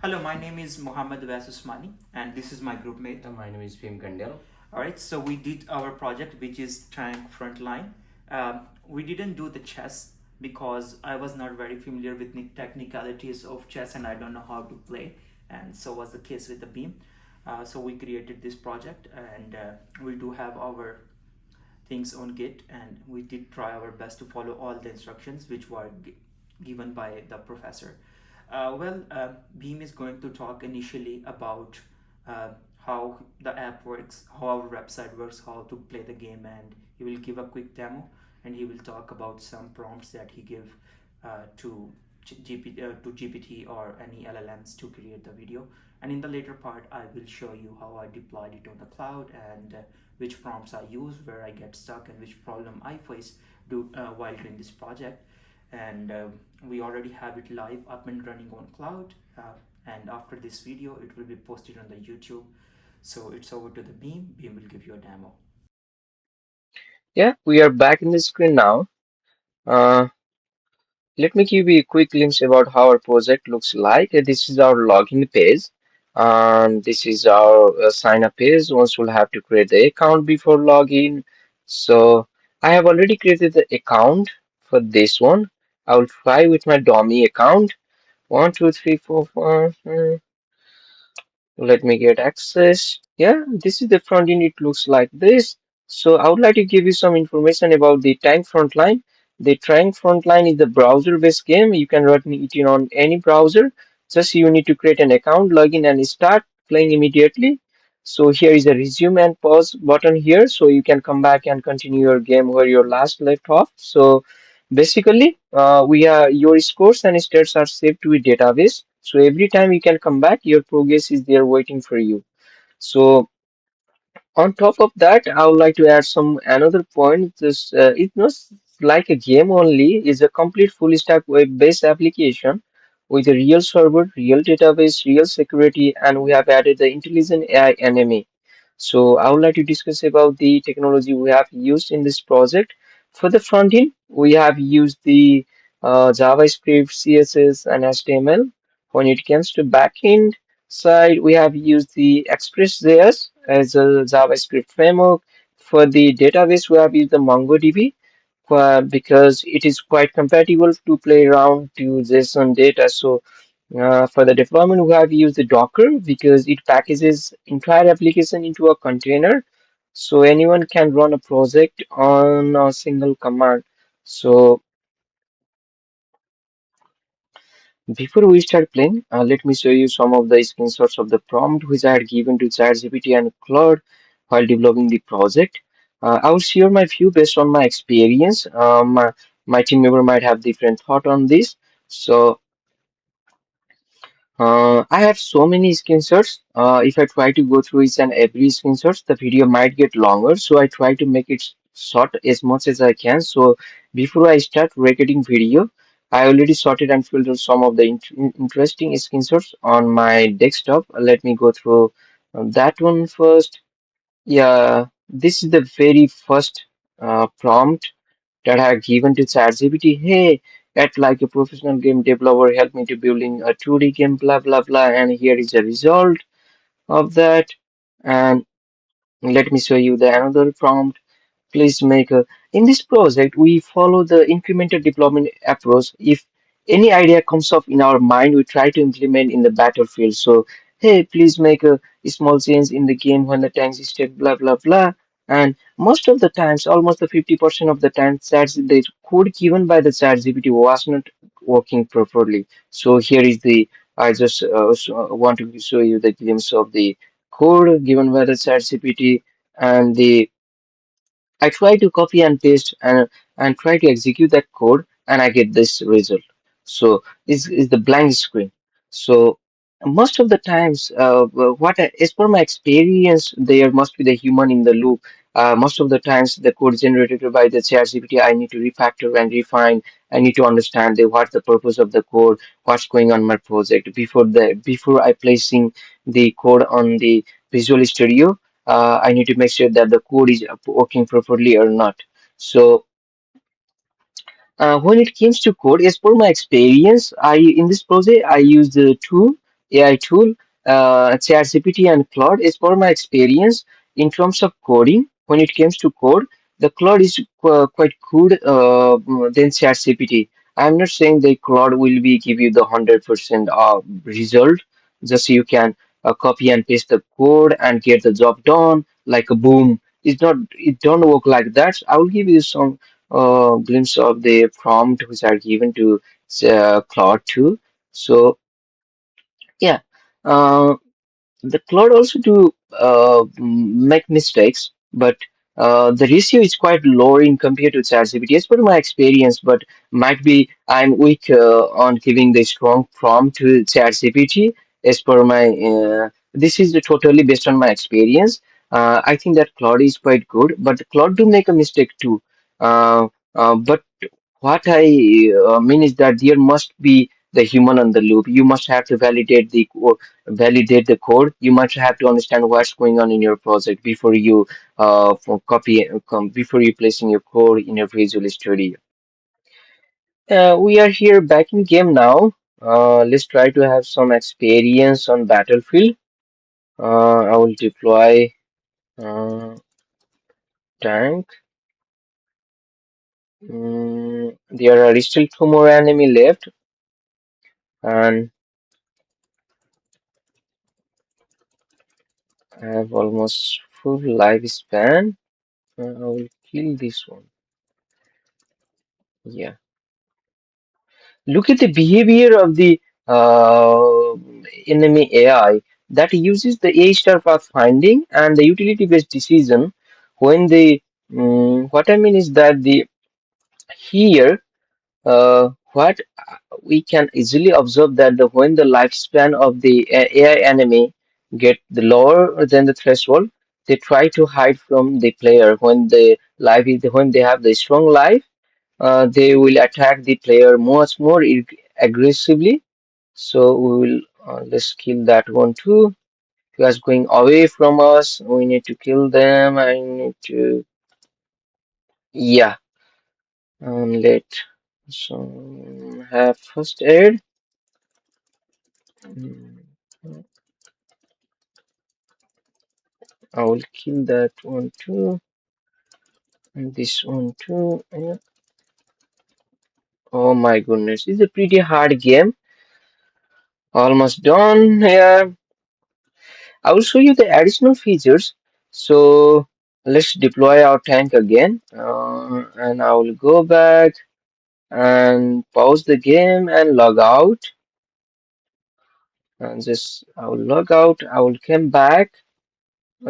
Hello, my name is Awais Usmani, and this is my group mate. My name is Bhim Kandel. All right, so we did our project, which is Tank Frontline. We didn't do the chess because I was not very familiar with the technicalities of chess, and I don't know how to play. And so was the case with the Beam. So we created this project, and we do have our things on Git, and we did try our best to follow all the instructions which were given by the professor. Beam is going to talk initially about uh, how the app works, how our website works, how to play the game, and he will give a quick demo, and he will talk about some prompts that he give to GPT or any LLMs to create the video. And in the later part, I will show you how I deployed it on the cloud and which prompts I use, where I get stuck, and which problem I face while doing this project. And we already have it live up and running on cloud. And after this video, it will be posted on the YouTube. So it's over to the Beam. Beam will give you a demo. Yeah, we are back in the screen now. Uh, Let me give you a quick glimpse about how our project looks like. This is our login page, and this is our sign up page. Once we'll have to create the account before login. So I have already created the account for this one. I will try with my dummy account. One, two, three, four, five. Let me get access. Yeah, this is the front end. It looks like this. So I would like to give you some information about the Tank Frontline. The Tank Frontline is the browser-based game. You can run it on any browser. Just you need to create an account, login, and start playing immediately. So here is a resume and pause button here, so you can come back and continue your game where you last left off. So basically, we are your scores and stats are saved to a database. So every time you can come back, your progress is there waiting for you. So on top of that, I would like to add some another point. This it's not like a game only. It's a complete full stack web-based application with a real server, real database, real security, and we have added the intelligent AI NMA. So I would like to discuss about the technology we have used in this project. For the front end, we have used the JavaScript, CSS, and HTML. When it comes to backend side, we have used the Express.js as a JavaScript framework. For the database, we have used the MongoDB because it is quite compatible to play around to JSON data. So for the deployment, we have used the Docker because it packages entire application into a container, so anyone can run a project on a single command. So before we start playing, let me show you some of the screenshots of the prompt which I had given to ChatGPT and Claude while developing the project. I will share my view based on my experience. My team member might have different thought on this. So I have so many screenshots. If I try to go through each and every screenshots, the video might get longer. So I try to make it short as much as I can. So before I start recording video, I already sorted and filtered some of the interesting screenshots on my desktop. Let me go through that one first. Yeah, this is the very first prompt that I have given to ChatGPT. Hey, act like a professional game developer, help me to building a 2D game, blah blah blah. And here is the result of that. And let me show you the another prompt. Please make a. In this project, we follow the incremental development approach. If any idea comes up in our mind, we try to implement in the battlefield. So, hey, please make a small change in the game when the tanks state blah blah blah. And most of the times, almost the 50% of the times, that's the code given by the ChatGPT was not working properly. So here is the. I just want to show you the glimpse of the code given by the ChatGPT and the I try to copy and paste and try to execute that code and I get this result. So this is the blank screen. So most of the times, as per my experience, there must be the human in the loop. Most of the times, the code generated by the ChatGPT, I need to refactor and refine. I need to understand what's the purpose of the code, what's going on my project before I placing the code on the Visual Studio. I need to make sure that the code is working properly or not. So when it comes to code, as per my experience, I in this project I used two. AI tool, ChatGPT and Claude, as per my experience, in terms of coding, when it comes to code, the Claude is quite good than ChatGPT. I'm not saying the Claude will be give you the 100% result. Just you can copy and paste the code and get the job done like a boom. It's not. It don't work like that. I will give you some glimpse of the prompt which are given to Claude too. So yeah. Uh, the cloud also do make mistakes, but the ratio is quite low in compared to ChatGPT, as per my experience. But might be I'm weak on giving the strong prompt to ChatGPT, as per my. This is totally based on my experience. I think that Claude is quite good, but Claude do make a mistake too. But what I mean is that there must be the human on the loop. You must have to validate the code. You must have to understand what's going on in your project before you before you placing your code in your Visual Studio. We are here back in game now. Let's try to have some experience on Battlefield. I will deploy tank. There are still two more enemy left, and I have almost full lifespan. I will kill this one. Yeah. Look at the behavior of the uh, enemy AI that uses the A star pathfinding and the utility-based decision. When the what I mean is that the here what we can easily observe that when the lifespan of the AI enemy get the lower than the threshold, they try to hide from the player. When they have the strong life, they will attack the player much more aggressively. So we will let's kill that one too. Because going away from us, we need to kill them. I need to, yeah, let some have first aid. Mm, I will kill that one too, and this one too. Yeah. Oh my goodness, it's a pretty hard game. Almost done here. I will show you the additional features. So let's deploy our tank again, and I will go back and pause the game and log out. And just I will log out. I will come back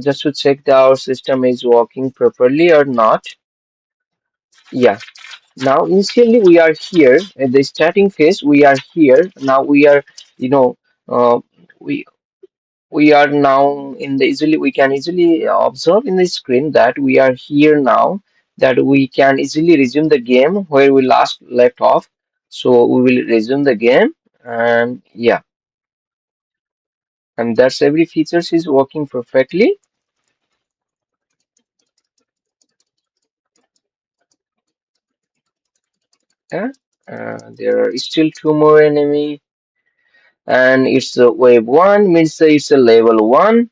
just to check that our system is working properly or not. Yeah. Now initially we are here at the starting phase. We are here. Now we are, you know, uh, we we are now in the easily we can easily observe in the screen that we are here now, that we can easily resume the game where we last left off. So we will resume the game, and yeah, and that's every features is working perfectly. Yeah. There are still two more enemy, and it's a wave one, means that it's a level one.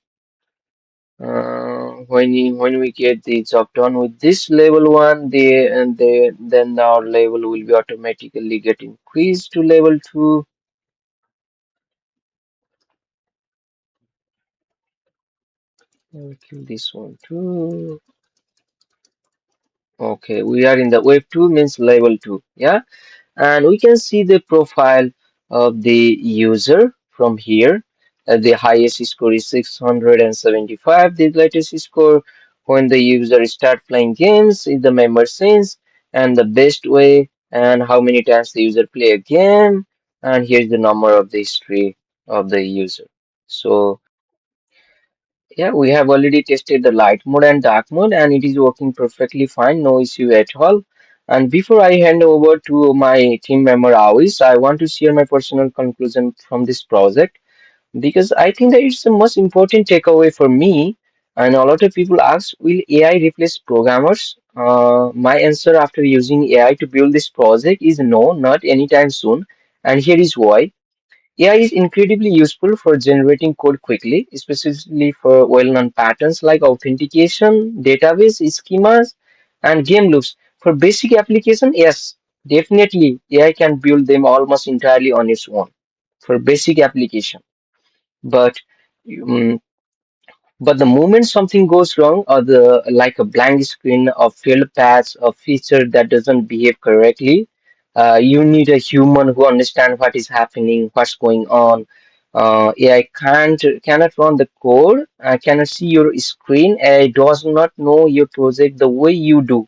When we get the job done with this level one, then our level will be automatically get increased to level two. I'll kill this one too. Okay, we are in the wave two, means level two. Yeah, and we can see the profile of the user from here. The highest score is 675. The latest score when the user start playing games is the member sense, and the best way and how many times the user play a game, and here's the number of the history of the user. So yeah, we have already tested the light mode and dark mode, and it is working perfectly fine, no issue at all. And before I hand over to my team member Awais, I want to share my personal conclusion from this project, because I think that it's the most important takeaway for me. And a lot of people ask, will AI replace programmers? My answer after using AI to build this project is no, not anytime soon. And here is why. AI is incredibly useful for generating code quickly, especially for well-known patterns like authentication, database schemas, and game loops. For basic application, yes, definitely AI can build them almost entirely on its own for basic application. But um, but the moment something goes wrong, or the like a blank screen, or failed patch, a feature that doesn't behave correctly, you need a human who understands what is happening, what's going on. AI cannot run the code, cannot see your screen. AI does not know your project the way you do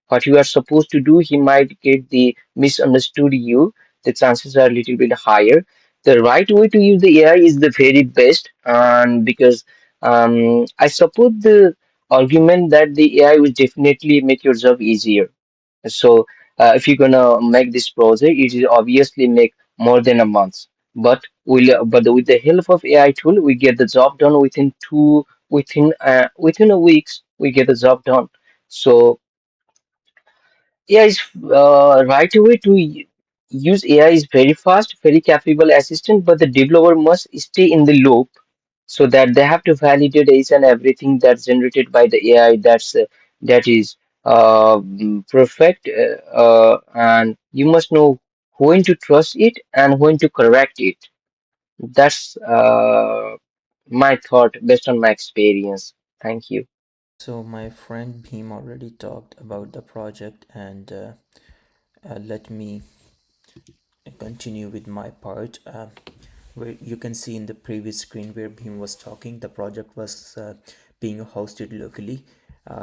what you are supposed to do, he might get the misunderstood you. The chances are a little bit higher. The right way to use the AI is the very best, and because I support the argument that the AI will definitely make your job easier. So if you're gonna make this project, it will obviously make more than a month. But with the help of AI tool, we get the job done within a weeks. We get the job done. So AI is right away to use AI is very fast, very capable assistant, but the developer must stay in the loop so that they have to validate each and everything that's generated by the AI that is perfect, and you must know when to trust it and when to correct it. That's my thought based on my experience. Thank you. So my friend Bhim already talked about the project, and let me continue with my part. Where you can see in the previous screen where Bhim was talking, the project was being hosted locally.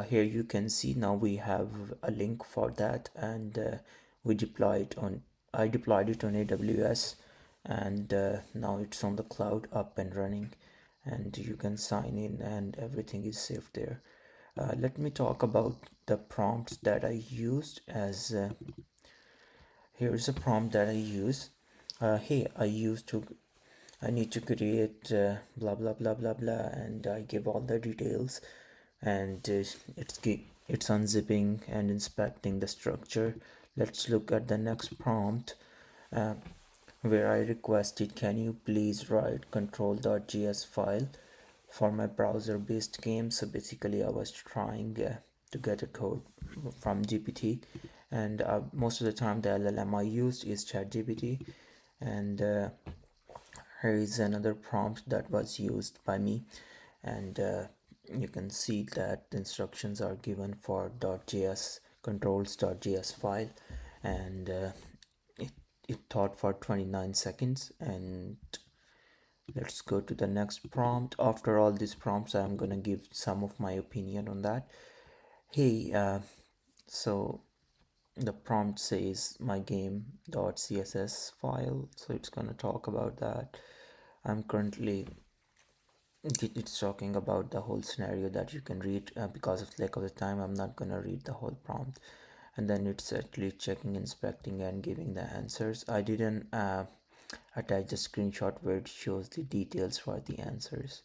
Here you can see now we have a link for that, and we deployed on. I deployed it on AWS, and now it's on the cloud, up and running, and you can sign in, and everything is safe there. Let me talk about the prompts that I used as here's a prompt that I use. Hey, I need to create blah blah blah blah blah, and I give all the details, and it's unzipping and inspecting the structure. Let's look at the next prompt, uh, where I requested, can you please write control.js file for my browser-based game. So basically, I was trying to get a code from GPT, and most of the time the LLM I used is ChatGPT, and here is another prompt that was used by me, and you can see that the instructions are given for .js controls.js file, and it, it thought for 29 seconds. And let's go to the next prompt. After all these prompts, I'm gonna give some of my opinion on that. Hey, so the prompt says my game.css file, so it's gonna talk about that. I'm currently it's talking about the whole scenario that you can read. Because of lack of the time, I'm not gonna read the whole prompt. And then it's actually checking, inspecting, and giving the answers. I didn't attach the screenshot where it shows the details for the answers.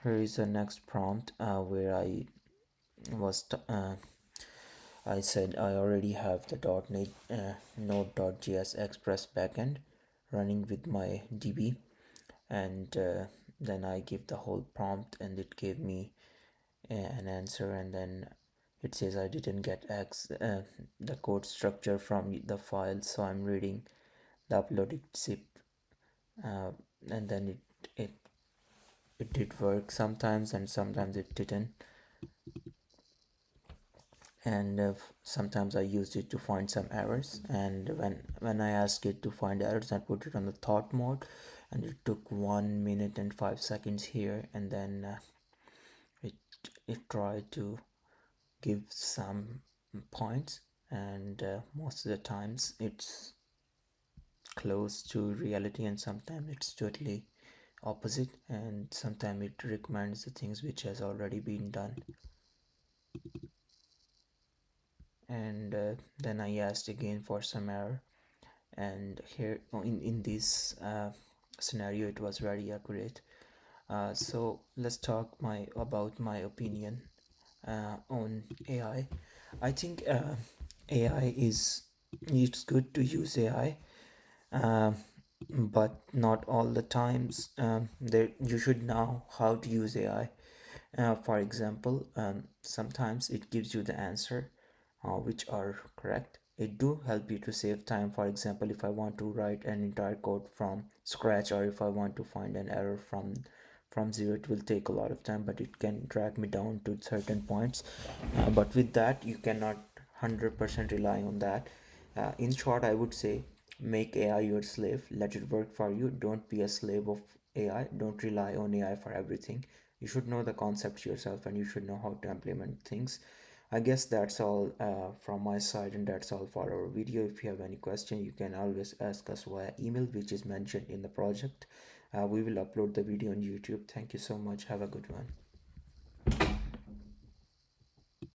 Here is the next prompt where was I said I already have the .NET Node.js Express backend running with my DB, and then I give the whole prompt, and it gave me an answer, and then it says I didn't get the code structure from the file, so I'm reading the uploaded zip, uh, and then it it did work sometimes, and sometimes it didn't, and sometimes I used it to find some errors, and when I asked it to find errors, I put it on the thought mode, and it took 1 minute and 5 seconds here, and then it it tried to give some points, and most of the times it's close to reality, and sometimes it's totally opposite, and sometimes it recommends the things which has already been done. And then I asked again for some error, and here in this scenario it was very accurate. So let's talk my about my opinion on AI. I think AI is it's good to use AI, um, but not all the times. There you should know how to use AI. For example, sometimes it gives you the answer, which are correct. It do help you to save time. For example, if I want to write an entire code from scratch, or if I want to find an error from zero, it will take a lot of time, but it can drag me down to certain points. But with that, you cannot 100% rely on that. In short, I would say make AI your slave. Let it work for you. Don't be a slave of AI. Don't rely on AI for everything. You should know the concepts yourself, and you should know how to implement things. I guess that's all from my side, and that's all for our video. If you have any question, you can always ask us via email, which is mentioned in the project. We will upload the video on YouTube. Thank you so much. Have a good one.